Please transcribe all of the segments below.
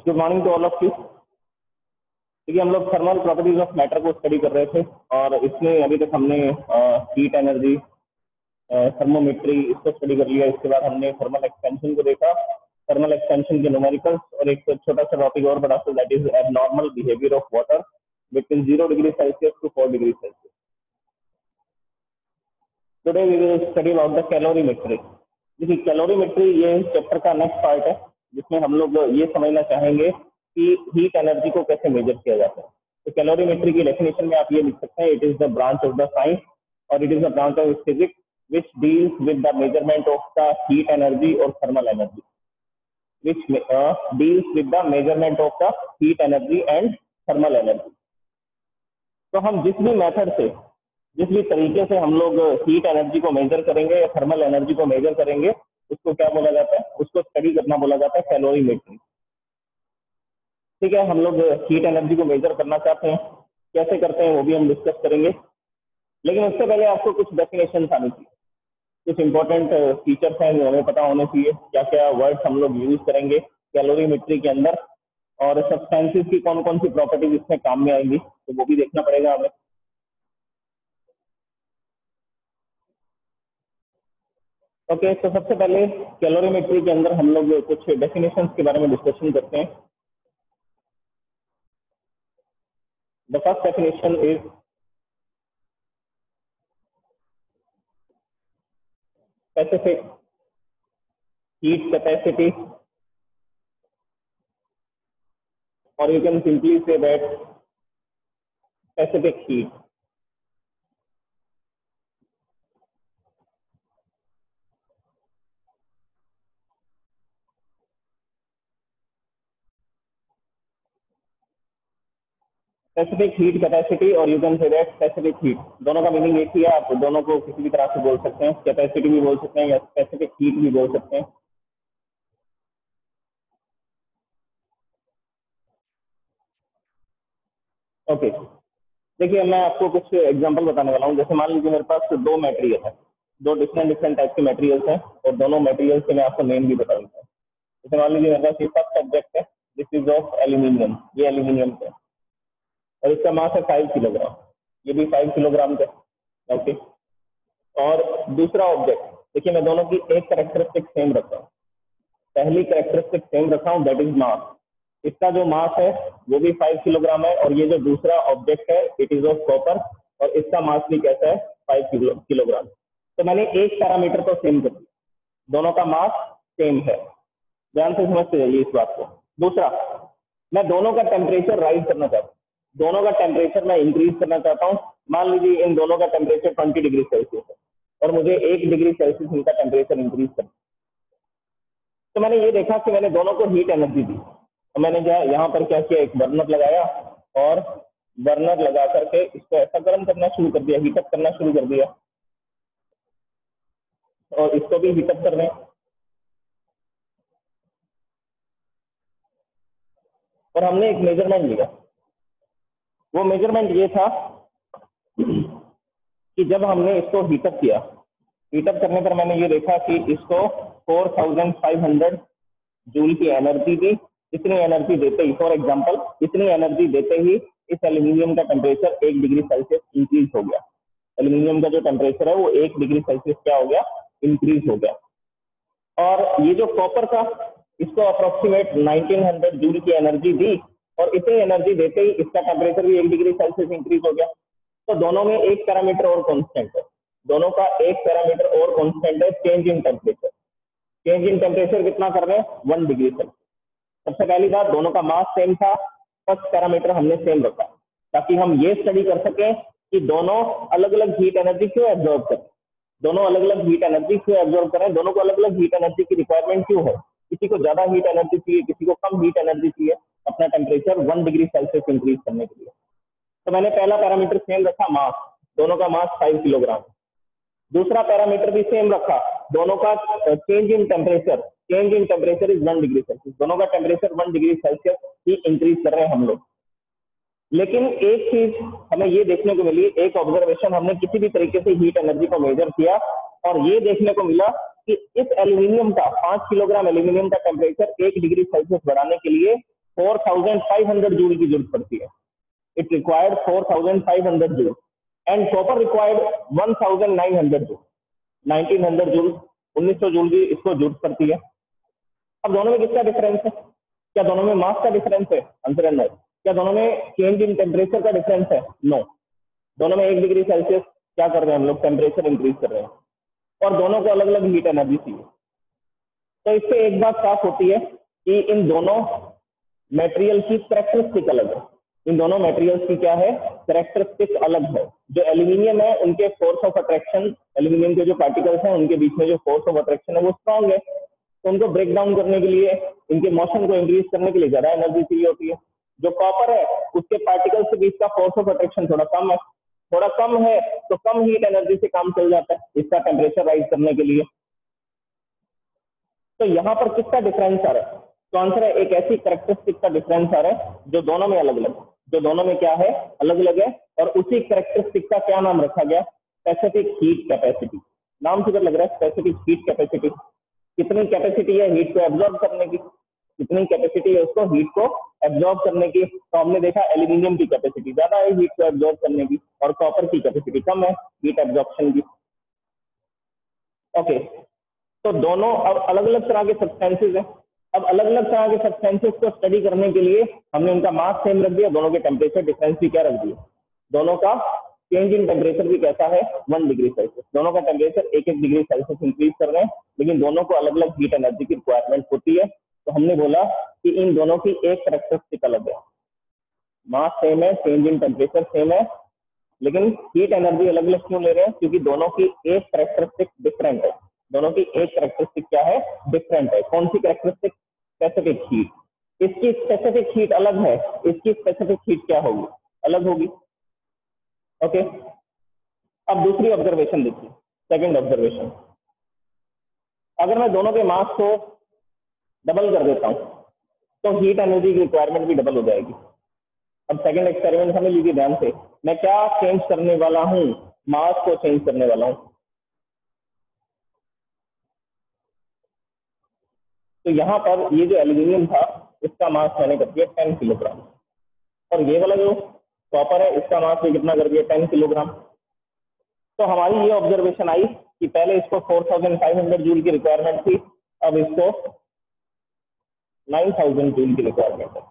Good morning to all of you. देखिए हम लोग थर्मल प्रॉपर्टीज ऑफ मैटर को स्टडी कर रहे थे और इसमें अभी तक हमने हीट एनर्जी, थर्मोमेट्री इसको स्टडी कर लिया। इसके बाद हमने थर्मल एक्सपेंशन को देखा, थर्मल एक्सपेंशन के न्यूमेरिकल्स, और एक छोटा सा टॉपिक और बड़ा सा, that is abnormal behaviour of water between 0 degree Celsius to 4 degree Celsius. Today we will study about the calorimetry. देखिए कैलोरीमेट्री ये चैप्टर का नेक्स्ट पार्ट है जिसमें हम लोग ये समझना चाहेंगे कि हीट एनर्जी को कैसे मेजर किया जाता है। तो कैलोरीमेट्री की डेफिनेशन में आप ये लिख सकते हैं, it is the branch of the science और it is the branch of physics which deals with the measurement of the heat energy or thermal energy, which deals with the measurement of the heat energy and thermal energy। तो हम जिस भी method से, जिस भी तरीके से हम लोग हीट एनर्जी को मेजर करेंगे या थर्मल एनर्जी को मेजर करेंगे, उसको क्या बोला जाता है? उसको स्टडी करना बोला जाता है कैलोरीमेट्री। ठीक है, हम लोग हीट एनर्जी को मेजर करना चाहते हैं, कैसे करते हैं वो भी हम डिस्कस करेंगे, लेकिन उससे पहले आपको कुछ डेफिनेशन आनी चाहिए, कुछ इंपॉर्टेंट फीचर्स हैं जो हमें पता होने चाहिए। क्या क्या वर्ड्स हम लोग यूज करेंगे कैलोरीमेट्री के अंदर, और सब्सटेंसेस की कौन कौन सी प्रॉपर्टीज इसमें काम में आएंगी, तो वो भी देखना पड़ेगा हमें। ओके, तो सबसे पहले कैलोरीमेट्री के अंदर हम लोग कुछ डेफिनेशंस के बारे में डिस्कशन करते हैं। The first definition is specific heat capacity, or you can simply say that specific heat। Specific heat capacity और you can say that specific heat, दोनों का मीनिंग एक ही है। आप दोनों को किसी भी तरह से बोल सकते हैं, कैपेसिटी भी बोल सकते हैं या स्पेसिफिक हीट भी बोल सकते हैं। ओके, देखिए मैं आपको कुछ एग्जांपल बताने वाला हूँ। जैसे मान लीजिए मेरे पास दो मटेरियल है, दो डिफरेंट टाइप के मटेरियल्स हैं, और दोनों मटेरियल से मैं आपको नेम भी बताऊंगा। जैसे मान लीजिए मेरे पास ये फर्स्ट ऑब्जेक्ट है, दिस इज ऑफ एल्यूमिनियम, ये एल्यूमिनियम है और इसका मास है 5 किलोग्राम, ये भी 5 किलोग्राम का। ओके, और दूसरा ऑब्जेक्ट, देखिए मैं दोनों की एक कैरेक्टरिस्टिक सेम रखता हूँ, पहली कैरेक्टरिस्टिक सेम रखा हूँ, दैट इज मास। इसका जो मास है वो भी 5 किलोग्राम है, और ये जो दूसरा ऑब्जेक्ट है इट इज ऑफ कॉपर, और इसका मास भी कैसा है? 5 किलोग्राम। तो मैंने एक पैरामीटर को सेम कर दिया, दोनों का मास सेम है। ध्यान से समझते जाइए इस बात को। दूसरा, मैं दोनों का टेम्परेचर राइज करना चाहता हूँ, दोनों का टेम्परेचर मैं इंक्रीज करना चाहता हूँ। मान लीजिए इन दोनों का टेम्परेचर 20 डिग्री सेल्सियस है और मुझे 1 डिग्री सेल्सियस इनका टेम्परेचर इंक्रीज करना। तो मैंने ये देखा कि मैंने दोनों को हीट एनर्जी दी, तो मैंने यहाँ पर क्या किया, एक बर्नर लगाया और बर्नर लगा करके इसको ऐसा गर्म करना शुरू कर दिया, हीटअप करना शुरू कर दिया, और इसको भी हीटअप कर रहे हैं। और हमने एक मेजरमेंट लिया, वो मेजरमेंट ये था कि जब हमने इसको हीटअप किया, हीटअप करने पर मैंने ये देखा कि इसको 4500 जूल की एनर्जी दी। इतनी एनर्जी देते ही, फॉर एग्जांपल इतनी एनर्जी देते ही इस एल्यूमिनियम का टेम्परेचर 1 डिग्री सेल्सियस इंक्रीज हो गया। एल्यूमिनियम का जो टेम्परेचर है वो 1 डिग्री सेल्सियस क्या हो गया? इंक्रीज हो गया। और ये जो कॉपर था, इसको अप्रोक्सीमेट 1900 जूल की एनर्जी दी, और इतनी एनर्जी देते ही इसका टेम्परेचर भी 1 डिग्री सेल्सियस इंक्रीज हो गया। तो दोनों में एक पैरामीटर और कांस्टेंट है, दोनों का एक पैरामीटर और कांस्टेंट है, change in temperature. Change in temperature कितना कर रहे हैं? 1 डिग्री सेल्सियस। सबसे पहली बात, दोनों का मास सेम था, फर्स्ट पैरामीटर हमने सेम रखा, ताकि हम ये स्टडी कर सकें कि दोनों अलग अलग हीट एनर्जी क्यों एब्जॉर्ब करें, दोनों अलग अलग हीट एनर्जी क्यों एब्जॉर्ब करें, दोनों को अलग अलग हीट एनर्जी की रिक्वायरमेंट क्यों है, किसी को ज्यादा हीट एनर्जी चाहिए, किसी को कम हीट एनर्जी चाहिए अपना टेम्परेचर 1 डिग्री सेल्सियस इंक्रीज करने के लिए। तो मैंने पहला पैरामीटर सेम रखा, मास, दोनों का मास 5 किलोग्राम। दूसरा पैरामीटर भी सेम रखा, दोनों का change in temperature, change in temperature is 1 degree Celsius, दोनों का टेम्परेचर 1 डिग्री सेल्सियस ही इंक्रीज कर रहे हैं हम लोग। लेकिन एक चीज हमें ये देखने को मिली, एक ऑब्जर्वेशन, हमने किसी भी तरीके से हीट एनर्जी को मेजर किया और ये देखने को मिला कि इस एल्यूमिनियम का 5 किलोग्राम एल्यूमिनियम का टेम्परेचर 1 डिग्री सेल्सियस बढ़ाने के लिए 4500 जूल की जरूरत पड़ती है। It required 4500 joule and copper required 1900 joule. 1900 joule 1900 joule की इसको जरूरत पड़ती है। अब दोनों में किसका डिफरेंस है? क्या दोनों में मास का डिफरेंस है? आंसर है नो। क्या दोनों में चेंज इन टेम्परेचर का डिफरेंस है? नो। दोनों में 1 डिग्री सेल्सियस क्या कर रहे हैं हम लोग, टेम्परेचर इंक्रीज कर रहे हैं, और दोनों को अलग अलग हीट एनर्जी चाहिए। तो इससे एक बात साफ होती है कि इन दोनों मटेरियल की कैरेक्टरिस्टिक अलग है। इन दोनों मटेरियल्स की क्या है, कैरेक्टरिस्टिक अलग है। जो एल्यूमिनियम है उनके फोर्स ऑफ अट्रैक्शन, एल्यूमिनियम के जो पार्टिकल्स हैं उनके बीच में जो फोर्स ऑफ अट्रैक्शन है वो स्ट्रांग है, तो उनको ब्रेक डाउन करने के लिए, इनके मोशन को इंक्रीज करने के लिए ज्यादा एनर्जी चाहिए होती है। जो कॉपर है उसके पार्टिकल्स के बीच का फोर्स ऑफ अट्रैक्शन थोड़ा कम है, तो कम हीट एनर्जी से काम चल जाता है इसका टेम्परेचर राइज करने के लिए। तो यहाँ पर किसका डिफरेंस आ रहा है? तो आंसर है एक ऐसी कैरेक्टरिस्टिक का डिफरेंस आ रहा है जो दोनों में अलग अलग है, जो दोनों में क्या है, अलग अलग है। और उसी कैरेक्टरिस्टिक का क्या नाम रखा गया? Specific heat capacity. नाम से लग रहा है स्पेसिफिक हीट कैपेसिटी। कितनी कैपेसिटी है हीट को एब्जॉर्ब करने की, कितनी कैपेसिटी है उसको हीट को एब्जॉर्ब करने की। तो हमने देखा एल्यूमिनियम की कैपेसिटी ज्यादा है हीट को एब्जॉर्ब करने की, और कॉपर की कैपेसिटी कम है हीट एब्जॉर्प्शन की। ओके, तो दोनों अब अलग अलग तरह के सब्सटेंसेज हैं। अब अलग अलग तरह के सब्सटेंसेज को स्टडी करने के लिए हमने उनका मास सेम रख दिया, दोनों के टेम्परेचर डिफरेंस भी क्या रख दिया, दोनों का चेंज इन टेम्परेचर भी कैसा है, 1 डिग्री सेल्सियस। दोनों का टेम्परेचर 1-1 डिग्री सेल्सियस इंक्रीज कर रहे हैं, लेकिन दोनों को अलग अलग हीट एनर्जी की रिक्वायरमेंट होती है। तो हमने बोला कि इन दोनों की एक कैरेक्टरिस्टिक अलग है, मास सेम है, चेंज इन टेम्परेचर सेम है, लेकिन हीट एनर्जी अलग अलग क्यों ले रहे हैं? क्योंकि दोनों की एक कैरेक्टरिस्टिक डिफरेंट है। दोनों की एक कैरेक्टरिस्टिक क्या है, डिफरेंट है। कौन सी कैरेक्टरिस्टिक? Specific heat. इसकी स्पेसिफिक हीट अलग है, इसकी स्पेसिफिक हीट क्या होगी, अलग होगी। ओके, अब दूसरी ऑब्जर्वेशन देखिए, सेकंड ऑब्जर्वेशन। अगर मैं दोनों के मास को डबल कर देता हूं तो हीट एनर्जी की रिक्वायरमेंट भी डबल हो जाएगी। अब सेकंड एक्सपेरिमेंट हमें लीजिए ध्यान से, मैं क्या चेंज करने वाला हूं, मास को चेंज करने वाला हूं। तो यहां पर ये जो एल्यूमिनियम था इसका मास मैंने कर दिया 10 किलोग्राम, और ये वाला जो कॉपर है इसका मास भी कितना कर दिया, 10 किलोग्राम। तो हमारी ये ऑब्जर्वेशन आई कि पहले इसको 4500 जूल की रिक्वायरमेंट थी, अब इसको 9000 जूल की रिक्वायरमेंट है।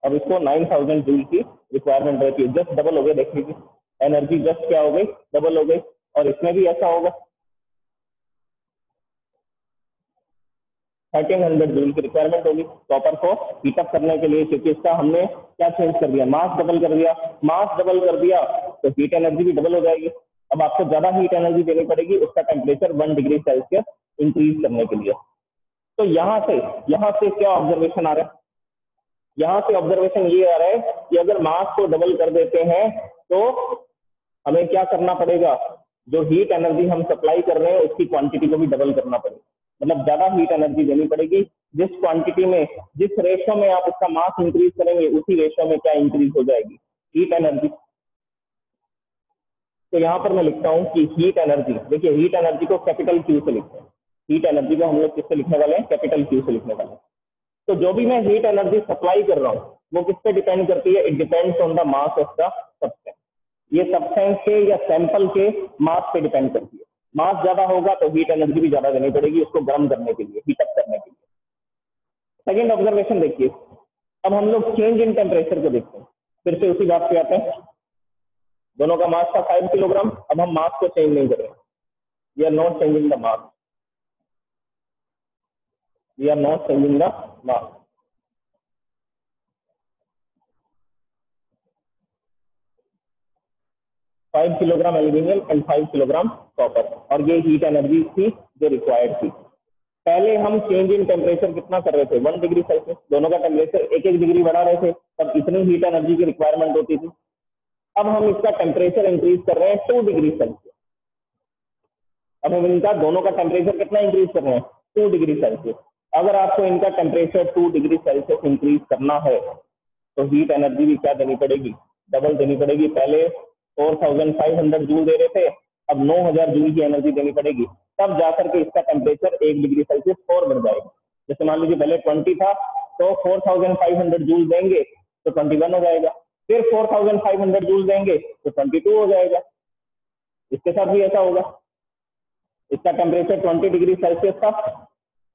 अब इसको 9000 जूल की रिक्वायरमेंट रहती है, जस्ट डबल हो गई। देख लीजिए एनर्जी जस्ट क्या हो गई, डबल हो गई। और इसमें भी ऐसा होगा 1300 जूल की रिक्वायरमेंट होगी कॉपर को हीटअप करने के लिए, क्योंकि इसका हमने क्या चेंज कर दिया, मास डबल कर दिया। मास डबल कर दिया तो हीट एनर्जी भी डबल हो जाएगी। अब आपको ज्यादा हीट एनर्जी देनी पड़ेगी उसका टेम्परेचर 1 डिग्री सेल्सियस इंक्रीज करने के लिए। तो यहाँ से क्या ऑब्जर्वेशन आ रहा है, यहाँ से ऑब्जर्वेशन ये आ रहा है कि अगर मास को डबल कर देते हैं तो हमें क्या करना पड़ेगा, जो हीट एनर्जी हम सप्लाई कर रहे हैं उसकी क्वांटिटी को भी डबल करना पड़ेगा। मतलब ज्यादा हीट एनर्जी देनी पड़ेगी। जिस क्वांटिटी में, जिस रेशो में आप उसका मास इंक्रीज करेंगे उसी रेशो में क्या इंक्रीज हो जाएगी, हीट एनर्जी। तो यहाँ पर मैं लिखता हूँ कि हीट एनर्जी, देखिए हीट एनर्जी को कैपिटल क्यू से लिखते हैं। हीट एनर्जी को हम लोग किससे लिखने वाले हैं, कैपिटल क्यू से लिखने वाले हैं। तो जो भी मैं हीट एनर्जी सप्लाई कर रहा हूँ वो किस पे डिपेंड करती है, it depends on the mass of the substance. ये सब्सटेंस के या सैंपल के मास पे डिपेंड करती है। मास ज्यादा होगा तो हीट एनर्जी भी ज्यादा देनी पड़ेगी उसको गर्म करने के लिए, हीटअप करने के लिए। सेकेंड ऑब्जर्वेशन देखिए, अब हम लोग चेंज इन टेम्परेचर को देखते हैं। फिर से उसी बात पे आते हैं, दोनों का मास था 5 किलोग्राम। अब हम मास को चेंज नहीं कर रहे, we are not changing the mass, we are not changing the mass. Five kilogram aluminium and 5 kilogram copper, और ये हीट एनर्जी थी जो रिक्वायर्ड थी। पहले हम चेंज इन टेम्परेचर कितना कर रहे थे, 1 डिग्री सेल्सियस। दोनों का टेम्परेचर 1-1 डिग्री बढ़ा रहे थे, तब इतनी हीट एनर्जी की रिक्वायरमेंट होती थी। अब हम इसका टेम्परेचर इंक्रीज कर रहे हैं 2 डिग्री सेल्सियस। अब हम इनका दोनों का टेम्परेचर कितना इंक्रीज कर रहे हैं, 2 डिग्री सेल्सियस। अगर आपको इनका टेम्परेचर 2 डिग्री सेल्सियस इंक्रीज करना है तो हीट एनर्जी भी क्या देनी पड़ेगी, डबल देनी पड़ेगी। पहले 4500 जूल दे रहे थे, अब 9000 जूल की एनर्जी देनी पड़ेगी, तब जाकर के इसका टेम्परेचर 1 डिग्री सेल्सियस और बढ़ जाएगा। जैसे मान लीजिए पहले 20 था, तो 4500 जूल देंगे तो 21 हो जाएगा, फिर 4500 जूल देंगे तो 22 हो जाएगा। इसके साथ भी ऐसा होगा, इसका टेम्परेचर 20 डिग्री सेल्सियस था,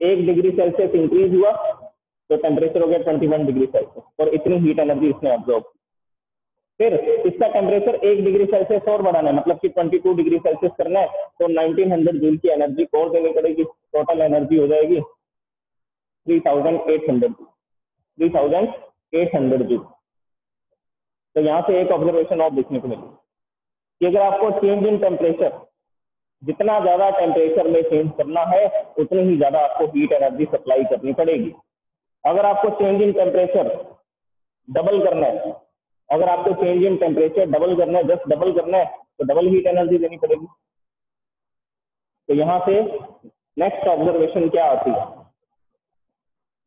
1 डिग्री सेल्सियस इंक्रीज हुआ तो टेम्परेचर हो गया 21 डिग्री सेल्सियस, और इतनी हीट एनर्जी इसने ऑब्जॉर्व। फिर इसका टेम्परेचर 1 डिग्री सेल्सियस और बढ़ाना है, मतलब कि 22 डिग्री सेल्सियस करना है, तो 1900 जूल की एनर्जी और देनी पड़ेगी। टोटल एनर्जी हो जाएगी 3800 जूल। तो यहाँ से एक ऑब्जर्वेशन और देखने को मिली कि अगर आपको चेंज इन टेम्परेचर, जितना ज्यादा टेम्परेचर में चेंज करना है उतनी ही ज्यादा आपको हीट एनर्जी सप्लाई करनी पड़ेगी। अगर आपको चेंज इन टेम्परेचर डबल करना है, अगर आपको चेंज इन टेम्परेचर डबल करना है, जस्ट डबल करना है, तो डबल हीट एनर्जी देनी पड़ेगी। तो यहाँ से नेक्स्ट ऑब्जर्वेशन क्या आती है,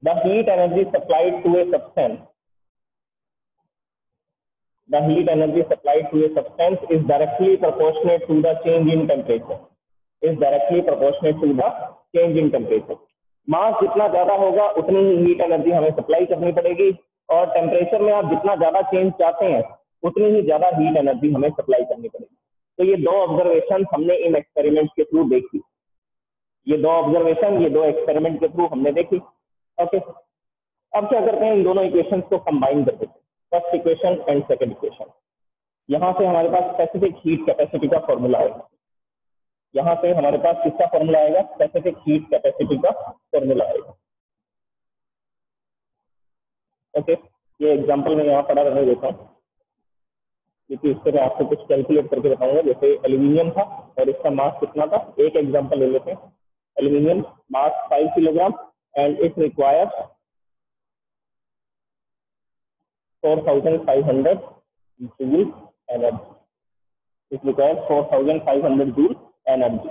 the heat energy supplied to a substance, the heat energy supplied to a substance is directly proportionate to the change in temperature, is directly proportionate to the change in temperature। मास जितना ज्यादा होगा उतनी ही heat energy हमें supply करनी पड़ेगी, और temperature में आप जितना ज्यादा चेंज चाहते हैं उतनी ही ज्यादा हीट एनर्जी हमें सप्लाई करनी पड़ेगी। तो ये दो ऑब्जर्वेशन हमने इन एक्सपेरिमेंट के थ्रू देखी, ये दो ऑब्जर्वेशन, ये दो एक्सपेरिमेंट के थ्रू हमने देखी। ओके, अब क्या करते हैं, इन दोनों इक्वेशंस को कंबाइन कर देते हैं, first equation and second equation. यहाँ से हमारे पास स्पेसिफिक हीट कैपेसिटी का फॉर्मूला आएगा, यहाँ से हमारे पास किसका फॉर्मूला आएगा, स्पेसिफिक हीट कैपेसिटी का फॉर्मूला आएगा। ओके, ये एग्जांपल मैं यहाँ पढ़ा रहने देता हूँ, क्योंकि इससे मैं आपको कुछ कैलकुलेट करके बताऊंगा। जैसे एल्यूमिनियम था और इसका मास कितना था, एक एग्जाम्पल ले लेते हैं। Aluminium mass 5 kilogram and it requires 4500 joule energy, it requires 4500 joule energy.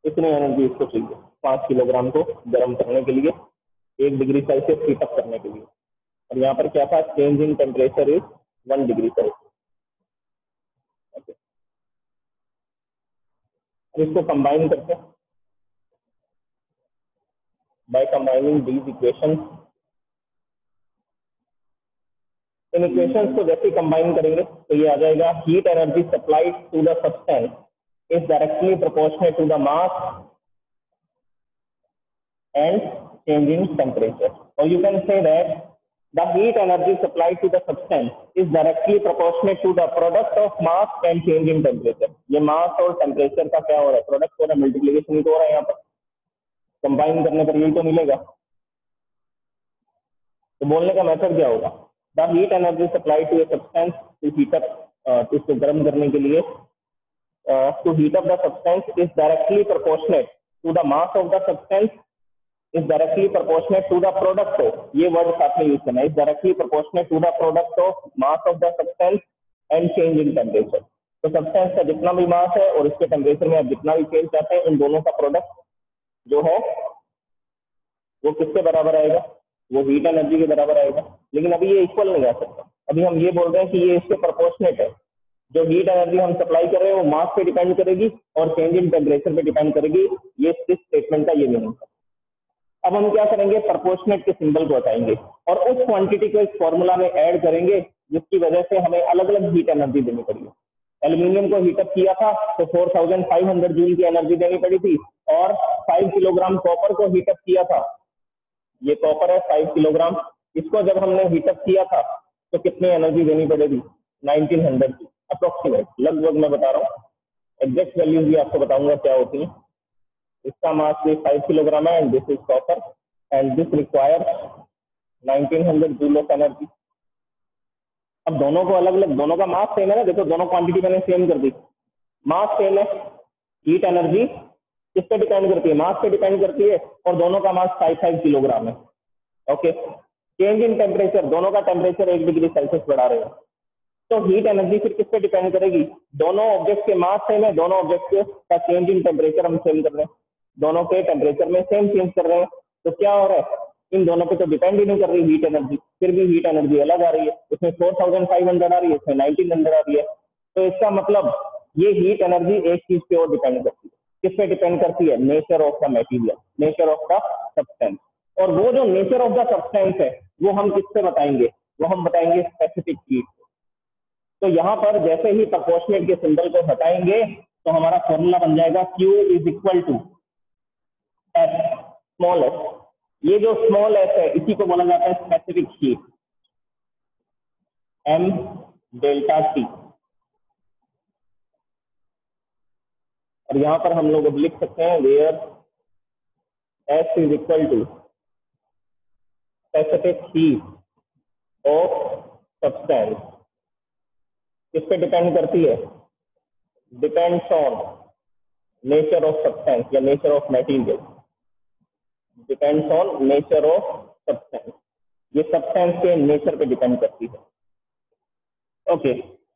इतनी एनर्जी इसको चाहिए 5 किलोग्राम को गर्म करने के लिए, 1 डिग्री सेल्सियस हीट अप करने के लिए। और यहाँ पर क्या था, change in temperature is 1 degree Celsius. Okay, इसको कंबाइन करते हैं बाय कंबाइनिंग दीज इक्वेशंस। इन इक्वेशंस को जैसे कंबाइन करेंगे तो ये आ जाएगा, heat energy supplied to the substance is directly proportional to the mass and change in temperature. और you can say that the heat energy supplied to the substance is directly proportional to the product of mass and change in temperature. ये मास और temperature का क्या हो रहा है, product हो रहा है, मल्टीप्लीकेशन ही तो हो रहा है। यहाँ पर कंबाइन करने पर यही तो मिलेगा। तो बोलने का मेथड क्या होगा, the heat energy supply to a substance to heat up, इसको गर्म करने के लिए, to heat up the substance is directly proportionate to the mass of the substance, is directly proportionate to the product of, ये word साथ में use करना है, is directly proportionate to the product of mass of the substance and change in temperature. तो substance का जितना भी मास है और इसके टेम्परेचर में आप जितना भी चेंज चाहते हैं, इन दोनों का प्रोडक्ट जो है वो किसके बराबर आएगा, वो हीट एनर्जी के बराबर आएगा। लेकिन अभी ये इक्वल नहीं आ सकता, अभी हम ये बोल रहे हैं कि ये इसके प्रोपोर्शनेट है। जो हीट एनर्जी हम सप्लाई कर रहे हैं वो मास पे डिपेंड करेगी और चेंज इन टेम्परेचर पे डिपेंड करेगी। ये इस स्टेटमेंट का ये मीनिंग है। अब हम क्या करेंगे, प्रोपोर्शनेट के सिंबल को हटाएंगे और उस क्वांटिटी को इस फॉर्मूला में ऐड करेंगे, जिसकी वजह से हमें अलग अलग हीट एनर्जी देनी पड़ी। एल्यूमिनियम को हीटअप किया था तो 4500 जूल की एनर्जी देनी पड़ी थी, और 5 किलोग्राम कॉपर को हीटअप किया था, ये कॉपर है 5 किलोग्राम, इसको जब हमने हीटअप किया था तो कितनी एनर्जी देनी पड़ेगी, 1900 की अप्रोक्सीमेट, लगभग मैं बता रहा हूँ, एग्जैक्ट वैल्यूज भी आपको बताऊंगा क्या होती है। इसका मास भी 5 किलोग्राम है and this is copper and this requires 1900 joule of energy. अब दोनों को अलग अलग, दोनों का मास सेम है ना, देखो दोनों क्वांटिटी मैंने सेम कर दी, मास सेम है, हीट एनर्जी किस पे डिपेंड करती है, मास पे डिपेंड करती है, और दोनों का मास 5 किलोग्राम है। ओके, चेंज इन टेम्परेचर, दोनों का टेम्परेचर 1 डिग्री सेल्सियस बढ़ा रहे हैं, तो हीट एनर्जी फिर किस पे डिपेंड करेगी, दोनों ऑब्जेक्ट के मास सेम है, दोनों ऑब्जेक्ट का चेंज इन टेम्परेचर हम सेम कर रहे हैं, दोनों के टेम्परेचर में सेम चेंज कर रहे हैं, तो क्या हो रहा है, इन दोनों पे तो डिपेंड ही नहीं कर रही हीट एनर्जी, फिर भी हीट एनर्जी अलग आ रही है, इसमें 4500 आ रही है, इसमें 1900 आ रही है। तो इसका मतलब ये हीट एनर्जी एक चीज पे और डिपेंड करती है, किस पे डिपेंड करती है, nature of the material, nature of the substance. और वो जो नेचर ऑफ द सब्सटेंस है वो हम किससे बताएंगे, वो हम बताएंगे स्पेसिफिक हीट। तो यहाँ पर जैसे ही प्रोपोर्शनेट के सिंबल को हटाएंगे तो हमारा फॉर्मूला बन जाएगा Q is equal to S, small S. ये जो स्मॉल एस है इसी को बोला जाता है specific heat, M delta T। और यहाँ पर हम लोग अब लिख सकते हैं where S is equal to specific heat of substance. किस पे डिपेंड करती है, depends on nature of substance या nature of material, depends on nature of substance. ये सब्सटेंस के नेचर पे डिपेंड करती है। ओके,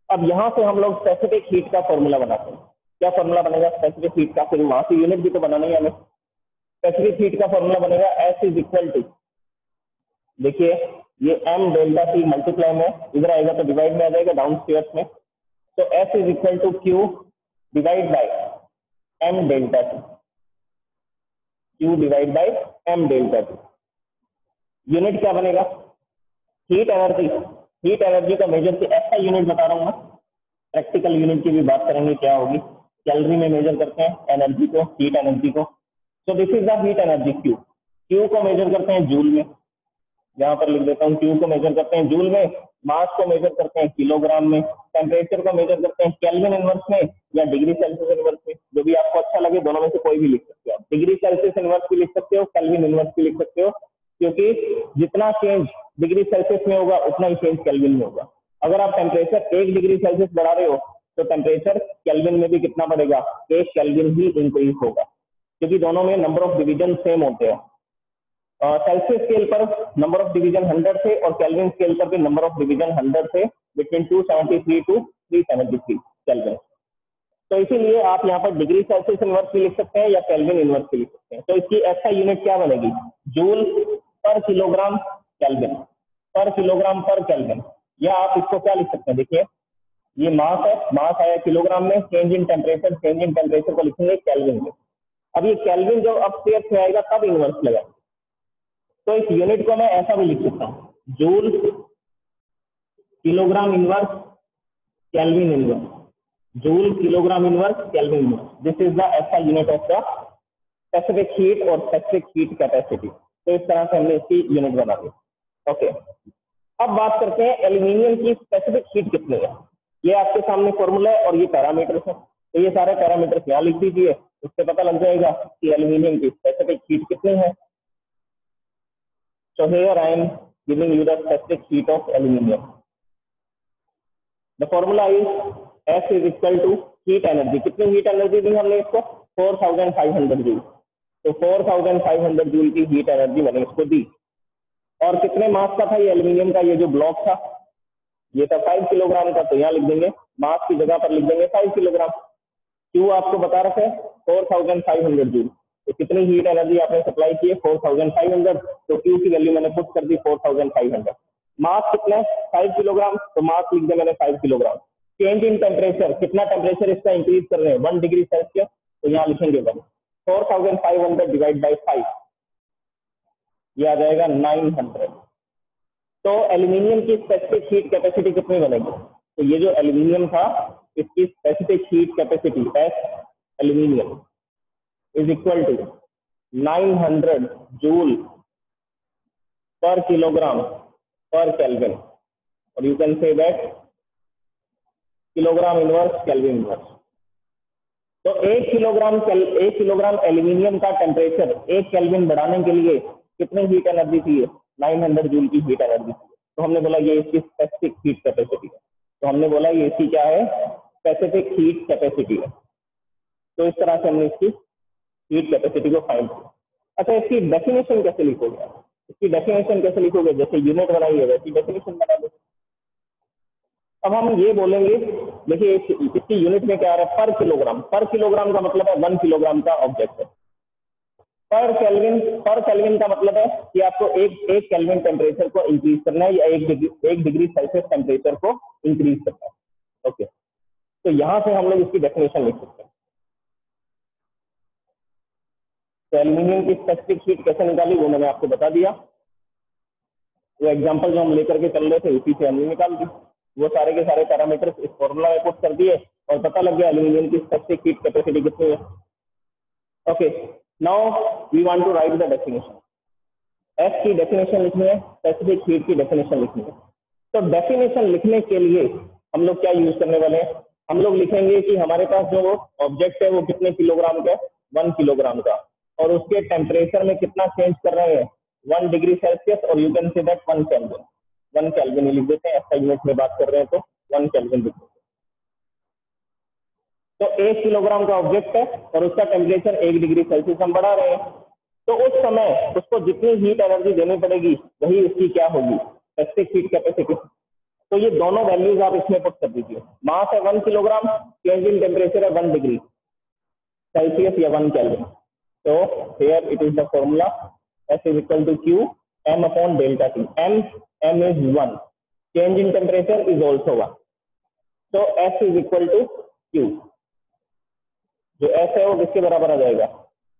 अब यहाँ से हम लोग स्पेसिफिक हीट का फॉर्मूला बनाते हैं। क्या फॉर्मूला बनेगा स्पेसिफिक हीट का, फिर वहां से यूनिट भी तो बनाना ही हमें। स्पेसिफिक हीट का फॉर्मूला बनेगा एस इज इक्वल टू, देखिए ये एम डेल्टा टी मल्टीप्लाई में इधर आएगा तो डिवाइड में आ जाएगा डाउन स्टेयर्स में, तो S is equal to Q divide by M delta T, Q divide by M delta T. Unit क्या बनेगा, हीट एनर्जी। हीट एनर्जी का मेजर ऐसा यूनिट बता रहा हूँ मैं, प्रैक्टिकल यूनिट की भी बात करेंगे क्या होगी। कैलोरी में मेजर करते हैं एनर्जी को, हीट एनर्जी को। So this is the heat energy Q. Q को मेजर करते हैं जूल में, यहाँ पर लिख देता हूँ, क्यू को मेजर करते हैं जूल में, मास को मेजर करते हैं किलोग्राम में, टेम्परेचर को मेजर करते हैं केल्विन इनवर्स में या डिग्री सेल्सियस इनवर्स में, जो भी आपको अच्छा लगे दोनों में से कोई भी लिख सकते हो। डिग्री सेल्सियस इनवर्स भी लिख सकते हो, केल्विन इनवर्स भी लिख सकते हो, क्योंकि जितना चेंज डिग्री सेल्सियस में होगा उतना ही चेंज केल्विन में होगा। अगर आप टेम्परेचर 1 डिग्री सेल्सियस बढ़ा रहे हो तो टेम्परेचर केल्विन में भी कितना बढ़ेगा, 1 केल्विन ही इंक्रीज होगा, क्योंकि दोनों में नंबर ऑफ डिवीजन सेम होते हैं। सेल्सियस स्केल पर नंबर ऑफ डिवीजन 100 थे और केल्विन स्केल पर भी नंबर ऑफ डिवीजन 100 थे, बिटवीन 273 टू 373 केल्विन। तो इसीलिए आप यहाँ पर डिग्री सेल्सियस इनवर्स भी लिख सकते हैं या केल्विन इनवर्स भी लिख सकते हैं। तो इसकी ऐसा यूनिट क्या बनेगी, जूल पर किलोग्राम केल्विन, पर किलोग्राम पर केल्विन। या आप इसको क्या लिख सकते हैं, देखिए ये मास है, मास आया किलोग्राम में, change in temperature, change in temperature को लिखेंगे केल्विन में। अब ये केल्विन जब अपस्टेयर्स में आएगा तब इनवर्स लगाएंगे। तो इस यूनिट को मैं ऐसा भी लिख सकता हूँ, joule kilogram inverse kelvin inverse, joule kilogram inverse kelvin inverse. This is the ऐसा unit of the specific heat और स्पेसिफिक हीट कैपेसिटी। तो इस तरह से हमने इसकी यूनिट बना दी। ओके, अब बात करते हैं एल्यूमिनियम की स्पेसिफिक हीट कितनी है। ये आपके सामने फॉर्मूला है और ये पैरामीटर्स है, तो ये सारे पैरामीटर्स यहाँ लिख दीजिए, उससे पता लग जाएगा कि एल्यूमिनियम की स्पेसिफिक हीट कितनी है। So here I am giving you the specific heat of aluminium. The formula is S is equal to heat energy. कितनी हीट एनर्जी दी हमने इसको, 4500 जूल। तो 4500 जूल की हीट एनर्जी मैंने इसको दी। और कितने मास का था ये एल्यूमिनियम का, ये जो ब्लॉक था ये था 5 किलोग्राम का, तो यहाँ लिख देंगे मास की जगह पर लिख देंगे 5 किलोग्राम। क्यों आपको बता रखे 4500 जूल, तो कितनी हीट एनर्जी आपने सप्लाई की है 4500, तो क्यू की वैल्यू मैंने पुट कर दी 4500। मास कितना 5 किलोग्राम, तो मास लिख दिया मैंने 5 किलोग्राम। चेंज इन टेम्परेचर, कितना टेम्परेचर इसका इंक्रीज कर रहे हैं 1 डिग्री सेल्सियस, तो यहाँ लिखेंगे 1। 4500 डिवाइड बाई 5, ये आ जाएगा 900। तो एल्यूमिनियम की स्पेसिफिक हीट कैपेसिटी कितनी बनेगी, तो ये जो एल्यूमिनियम था इसकी specific heat capacity S aluminium is equal to 900 joule per kilogram per Kelvin, or you can say that kilogram inverse Kelvin inverse। तो 1 किलोग्राम एल्यूमिनियम का टेम्परेचर 1 केल्विन बढ़ाने के लिए कितनी हीट एनर्जी चाहिए, 900 जूल की हीट एनर्जी चाहिए। तो हमने बोला ये इसकी स्पेसिफिक हीट कैपेसिटी है, तो हमने बोला ये इसकी क्या है, स्पेसिफिक हीट कैपेसिटी है। तो इस तरह से हमने इसकी हीट कैपेसिटी को फाइंड किया। अच्छा, इसकी डेफिनेशन कैसे लिखोगे, इसकी डेफिनेशन कैसे लिखोगे, जैसे यूनिट बनाई है वैसी डेफिनेशन बना दो। अब हम ये बोलेंगे, देखिए इसकी यूनिट में क्या आ रहा है, पर किलोग्राम। पर किलोग्राम का मतलब है 1 किलोग्राम का ऑब्जेक्ट है। पर केल्विन का मतलब है कि आपको एक केल्विन टेम्परेचर को इंक्रीज करना है या 1 डिग्री सेल्सियस टेम्परेचर को इंक्रीज करना है। ओके, तो यहां से हम लोग इसकी डेफिनेशन लिख सकते हैं। तो एल्यूमिनियम की स्पेसिफिक हीट कैसे निकाली वो मैंने आपको बता दिया। वो एग्जांपल जो हम लेकर के चल रहे थे उसी से हमने निकाल दी। वो सारे के सारे पैरामीटर्स इस फॉर्मूला में पुट कर दिए और पता लग गया एल्यूमिनियम की स्पेसिफिक हीट कैपेसिटी कितनी है। Okay, now we want to write the definition. F की डेफिनेशन लिखनी है, स्पेसिफिक हीट की डेफिनेशन लिखनी है। तो डेफिनेशन लिखने के लिए हम लोग क्या यूज करने वाले हैं? हम लोग लिखेंगे कि हमारे पास जो ऑब्जेक्ट है वो कितने किलोग्राम का है, 1 किलोग्राम का, और उसके टेम्परेचर में कितना चेंज कर रहे हैं, 1 डिग्री सेल्सियस, और you can say that 1 kelvin. 1 kelvin लिख देते हैं, SI यूनिट में बात कर रहे हैं तो 1 केल्विन लिख देते हैं। तो 1 किलोग्राम का ऑब्जेक्ट है और उसका टेम्परेचर 1 डिग्री सेल्सियस हम बढ़ा रहे हैं, तो उस समय उसको जितनी हीट एनर्जी देनी पड़ेगी वही उसकी क्या होगी, स्पेसिफिक हीट कैपेसिटी। तो ये दोनों वैल्यूज आप इसमें पुट कर दीजिए। मास है 1 किलोग्राम, चेंज इन टेम्परेचर है 1 डिग्री सेल्सियस या 1 केल्विन। तो here it is the formula, S is equal to Q m upon delta T. M is 1, change in temperature is also 1, so S is equal to Q। जो S है वो किसके बराबर आ जाएगा,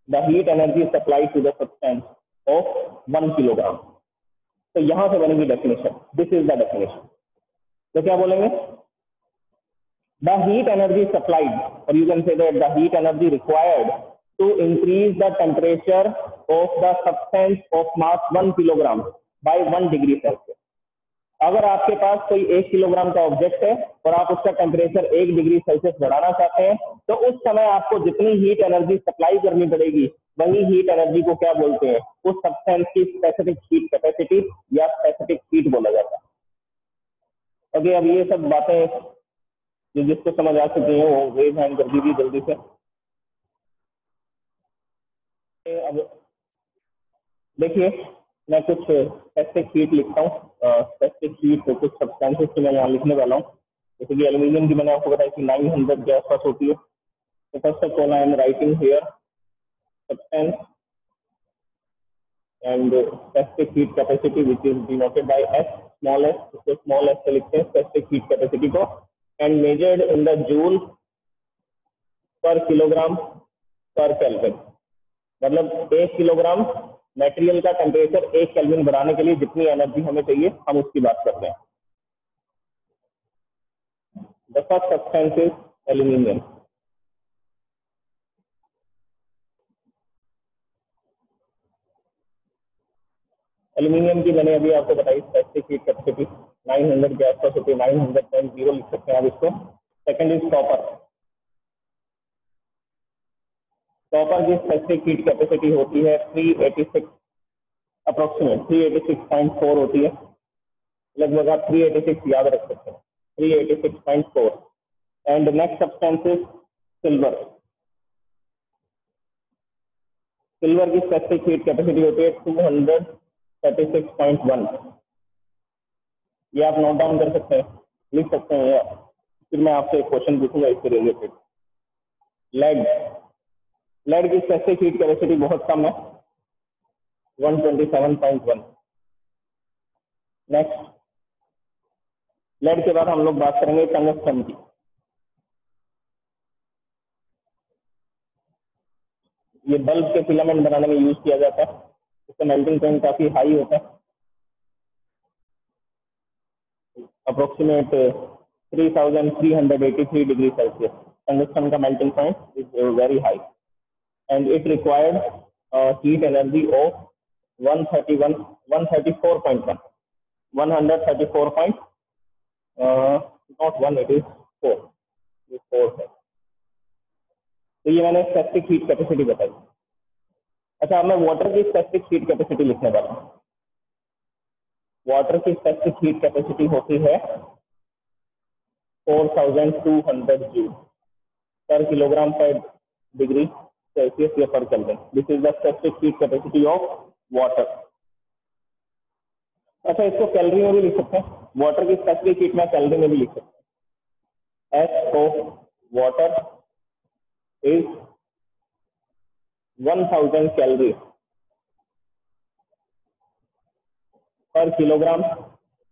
the heat energy supply to the substance of 1 kilogram. तो यहां से बनेगी definition, this is the definition. तो क्या बोलेंगे, द हीट एनर्जी सप्लाइड, और you can say that the heat energy required to increase the temperature of the substance of mass 1 kilogram by 1 degree Celsius। अगर आपके पास कोई 1 किलोग्राम का object है और आप उसका टेम्परेचर 1 डिग्री सेल्सियस बढ़ाना चाहते हैं, तो उस समय आपको जितनी हीट एनर्जी सप्लाई करनी पड़ेगी वही हीट एनर्जी को क्या बोलते हैं, उस सब्सटेंस की स्पेसिफिक हीट कैपेसिटी या स्पेसिफिक हीट बोला जाता है। ओके, अब ये सब बातें जो जिसको समझ आ चुकी हैं वो रेज हैंड कर दीजिए जल्दी से। अब देखिए, मैं कुछ स्पेसिफिक हीट लिखता हूँ, स्पेसिफिक हीट तो कुछ सब्सटेंसेस की मैं यहाँ लिखने वाला हूँ। जैसे कि एल्यूमिनियम की मैंने आपको बताया कि 900 के आसपास होती है। तो first of all I am writing here substance and specific heat capacity which is denoted by S, small s, इसको स्मॉल s से लिखते हैं स्पेसिफिक हीट कैपेसिटी को, and measured in the joule पर किलोग्राम पर केल्विन। मतलब 1 kilogram material का temperature 1 kelvin बढ़ाने के लिए जितनी एनर्जी हमें चाहिए हम उसकी बात कर रहे हैं। The first substance is aluminium. Aluminium की मैंने अभी आपको बताई स्पेसिफिक हीट कैपेसिटी 900 के आसपास होती है, 900.0 लिख सकते हैं आप इसको। Second is copper. कॉपर की स्पेसिफिक हीट कैपेसिटी होती है 386, अप्रोक्सीमेट 386.4 होती है, लगभग आप 386 याद रख सकते हैं, 386.4। And next substance is silver. Silver की स्पेसिफिक हीट कैपेसिटी होती है 236.1। ये आप नोट डाउन कर सकते हैं, लिख सकते हैं, या फिर मैं आपसे एक क्वेश्चन पूछूंगा इससे रिलेटेड। लेड, लेड की स्पेसिफिक हीट कैपेसिटी बहुत कम है, 127.1। नेक्स्ट, लेड के बाद हम लोग बात करेंगे टंगस्टन की। ये बल्ब के फिलामेंट बनाने में यूज किया जाता है, इसका मेल्टिंग पॉइंट काफी हाई होता है, अप्रोक्सीमेट 3383 डिग्री सेल्सियस। टंगस्टन का melting point is very high and it required heat energy of 134.1, 134. Not 1, it is 4, ये 4 है। तो ये मैंने स्पेसिफिक हीट कैपेसिटी बताई। अच्छा, अब मैं वाटर की स्पेसिफिक हीट कैपेसिटी लिखने वाला हूँ। वाटर की स्पेसिफिक हीट कैपेसिटी होती है 4200 जूल पर किलोग्राम पर डिग्री सेल्सियस या पर kelvin. This is the specific heat capacity of water. अच्छा, इसको कैलोरी में भी लिख सकते हैं, वाटर की स्पेसिफिक हीट में कैलोरी में भी लिख सकते हैं। S of water is 1000 calorie पर किलोग्राम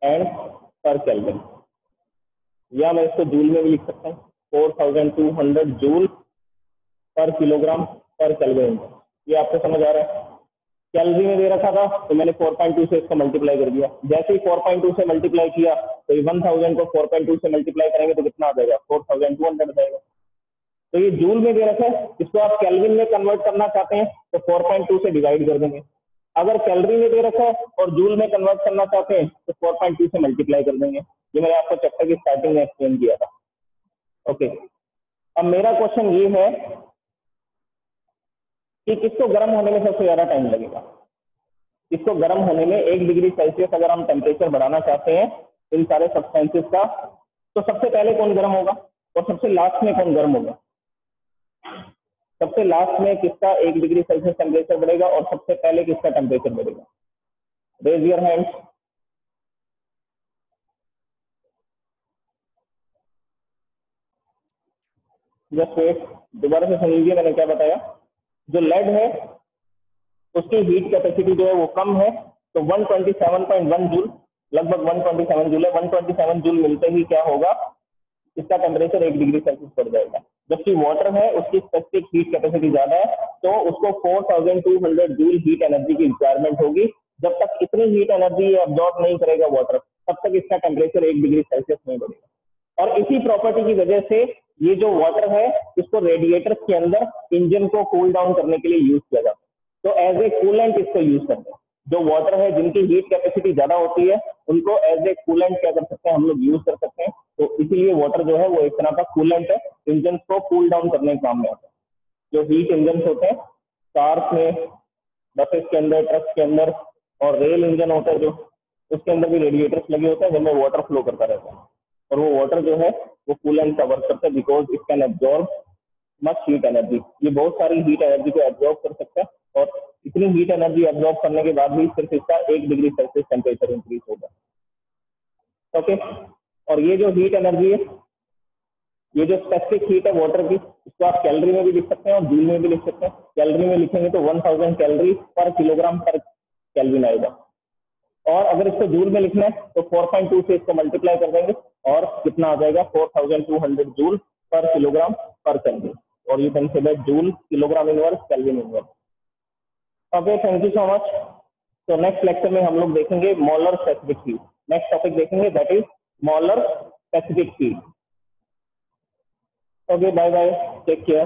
एंड पर केल्विन, या मैं इसको जूल में भी लिख सकता हूँ, 4200 जूल पर किलोग्राम पर केल्विन। ये आपको समझ आ रहा है? कैलोरी में दे रखा था तो मैंने 4.2 से इसको मल्टीप्लाई कर दिया। जैसे ही 4.2 से मल्टीप्लाई किया तो 1000 को 4.2 से मल्टीप्लाई करेंगे तो कितना आ जाएगा? 4200 आ जाएगा। तो ये जूल में दे रखा है, इसको आप केल्विन में कन्वर्ट करना चाहते हैं तो 4.2 से डिवाइड कर देंगे। अगर कैलोरी में दे रखा है और जूल में कन्वर्ट करना चाहते हैं तो 4.2 से मल्टीप्लाई कर देंगे। ये मैंने आपको चैप्टर की स्टार्टिंग में एक्सप्लेन किया था। ओके, अब मेरा क्वेश्चन ये है कि किसको गर्म होने में सबसे ज्यादा टाइम लगेगा? इसको गर्म होने में 1 डिग्री सेल्सियस अगर हम टेम्परेचर बढ़ाना चाहते हैं इन सारे सब्सटेंसेस का, तो सबसे पहले कौन गर्म होगा और सबसे लास्ट में कौन गर्म होगा? सबसे लास्ट में किसका 1 डिग्री सेल्सियस टेम्परेचर बढ़ेगा और सबसे पहले किसका टेम्परेचर बढ़ेगा? Raise your hands. Just wait, दोबारा से सुन लीजिए मैंने क्या बताया। जो लेड है उसकी हीट कैपेसिटी जो है वो कम है, तो 127.1 जूल, लगभग 127 जूल है। 127 जूल मिलते ही क्या होगा? इसका टेम्परेचर 1 डिग्री सेल्सियस बढ़ जाएगा। जबकि वाटर है उसकी स्पेसिफिक हीट कैपेसिटी ज्यादा है, तो उसको 4200 जूल हीट एनर्जी की रिक्वायरमेंट होगी। जब तक इतनी हीट एनर्जी एब्जॉर्ब नहीं करेगा वाटर, तब तक इसका टेम्परेचर 1 डिग्री सेल्सियस नहीं बढ़ेगा। और इसी प्रॉपर्टी की वजह से ये जो वाटर है इसको रेडिएटर्स के अंदर इंजन को कूल डाउन करने के लिए यूज किया जाता है। तो एज ए कूलेंट इसको यूज करते हैं। जो वाटर है जिनकी हीट कैपेसिटी ज्यादा होती है उनको एज ए कूलेंट क्या कर सकते हैं हम लोग यूज कर सकते हैं। तो इसीलिए वाटर जो है वो एक तरह का कूलेंट है, इंजन को कूल डाउन करने के काम में आता है। जो हीट इंजन होते हैं कार्स में, बसेस के अंदर, ट्रक्स के अंदर, और रेल इंजन होता है जो, उसके अंदर भी रेडिएटर्स लगे होते हैं जिनमें वाटर फ्लो करता रहता है। और वो वाटर जो है वो कूलेंट का वर्क करता है, because it can absorb much heat energy. ये बहुत सारी हीट एनर्जी को एब्जॉर्ब कर सकता है, और इतनी हीट एनर्जी एब्जॉर्ब करने के बाद भी सिर्फ इसका 1 डिग्री सेल्सियस टेम्परेचर इंक्रीज होगा। ओके, और ये जो हीट एनर्जी है, ये जो स्पेसिफिक हीट है वाटर की, इसको आप कैलोरी में भी लिख सकते हैं और जूल में भी लिख सकते हैं। कैलोरी में लिखेंगे तो 1000 कैलोरी पर किलोग्राम पर केल्विन आएगा, और अगर इसको जूल में लिखना है तो 4.2 से इसको मल्टीप्लाई कर देंगे और कितना आ जाएगा? 4200 जूल पर किलोग्राम पर केल्विन, और you can say that joule kilogram inverse kelvin inverse. Okay, thank you so much. तो नेक्स्ट लेक्चर में हम लोग देखेंगे molar specific heat. Next topic देखेंगे that is molar specific heat. Okay, bye bye, take care.